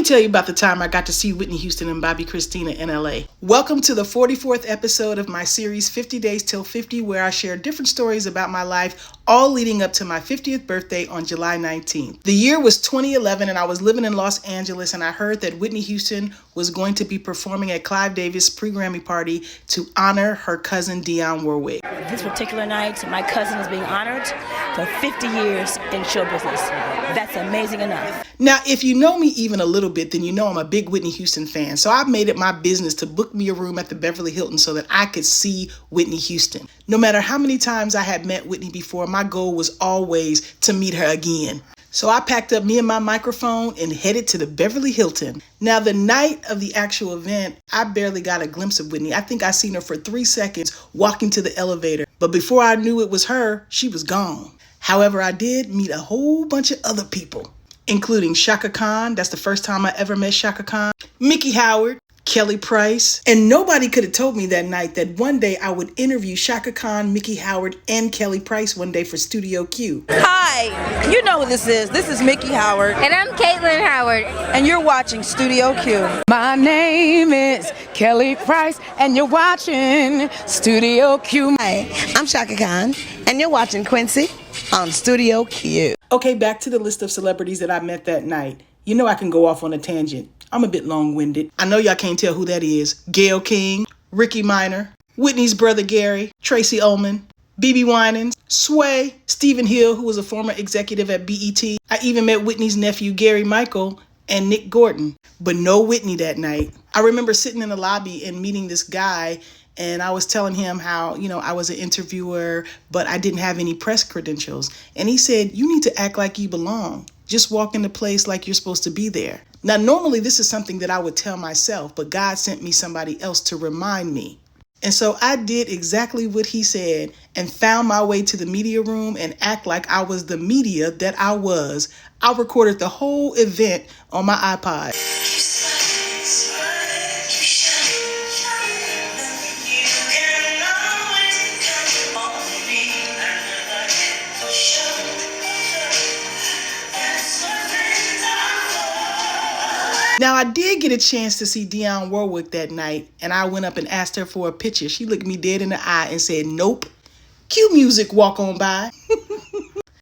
tell you about the time I got to see Whitney Houston and Bobbi Kristina in LA. Welcome to the 44th episode of my series 50 Days Till 50, where I share different stories about my life, all leading up to my 50th birthday on July 19th. The year was 2011 and I was living in Los Angeles, and I heard that Whitney Houston was going to be performing at Clive Davis' pre-Grammy party to honor her cousin Dionne Warwick. This particular night, my cousin is being honored for 50 years in show business. That's amazing enough. Now, if you know me even a little bit, then you know I'm a big Whitney Houston fan. So I've made it my business to book me a room at the Beverly Hilton so that I could see Whitney Houston. No matter how many times I had met Whitney before, my goal was always to meet her again. So I packed up me and my microphone and headed to the Beverly Hilton. Now, the night of the actual event, I barely got a glimpse of Whitney. I think I seen her for 3 seconds walking to the elevator. But before I knew it was her, she was gone. However, I did meet a whole bunch of other people, including Chaka Khan. That's the first time I ever met Chaka Khan. Mickey Howard, Kelly Price. And nobody could have told me that night that one day I would interview Chaka Khan, Mickey Howard, and Kelly Price one day for Studio Q. Hi, you know who this is. This is Mickey Howard. And I'm Caitlin Howard. And you're watching Studio Q. My name is Kelly Price, and you're watching Studio Q. Hi, I'm Chaka Khan, and you're watching Quencie on Studio Q. Okay, back to the list of celebrities that I met that night. You know I can go off on a tangent. I'm a bit long-winded. I know y'all can't tell who that is. Gayle King, Ricky Minor, Whitney's brother Gary, Tracy Ullman, BB Winans, Sway, Stephen Hill, who was a former executive at BET. I even met Whitney's nephew Gary Michael and Nick Gordon, but no Whitney that night. I remember sitting in the lobby and meeting this guy, and I was telling him how, I was an interviewer, but I didn't have any press credentials. And he said, you need to act like you belong. Just walk in the place like you're supposed to be there. Now, normally this is something that I would tell myself, but God sent me somebody else to remind me. And so I did exactly what he said and found my way to the media room and act like I was the media that I was. I recorded the whole event on my iPod. Now, I did get a chance to see Dionne Warwick that night, and I went up and asked her for a picture. She looked me dead in the eye and said, nope, cue music, walk on by.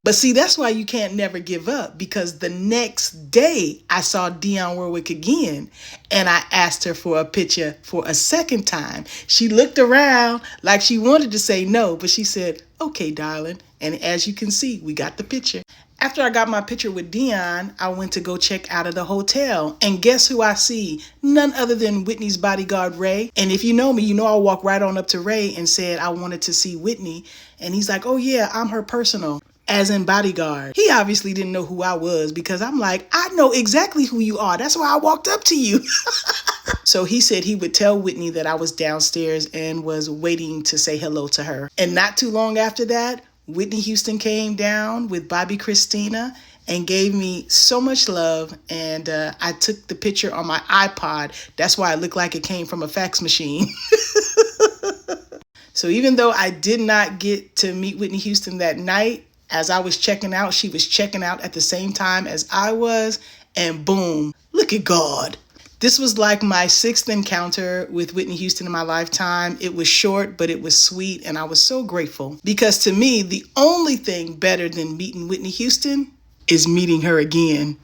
But see, that's why you can't never give up, because the next day I saw Dionne Warwick again, and I asked her for a picture for a second time. She looked around like she wanted to say no, but she said, okay, darling. And as you can see, we got the picture. After I got my picture with Dionne, I went to go check out of the hotel. And guess who I see? None other than Whitney's bodyguard, Ray. And if you know me, you know I'll walk right on up to Ray and said I wanted to see Whitney. And he's like, oh yeah, I'm her personal, as in bodyguard. He obviously didn't know who I was, because I'm like, I know exactly who you are. That's why I walked up to you. So he said he would tell Whitney that I was downstairs and was waiting to say hello to her. And not too long after that, Whitney Houston came down with Bobbi Kristina and gave me so much love, and I took the picture on my iPod. That's why it looked like it came from a fax machine. So even though I did not get to meet Whitney Houston that night, as I was checking out, she was checking out at the same time as I was, and boom, look at God. This was like my 6th encounter with Whitney Houston in my lifetime. It was short, but it was sweet, and I was so grateful. Because to me, the only thing better than meeting Whitney Houston is meeting her again.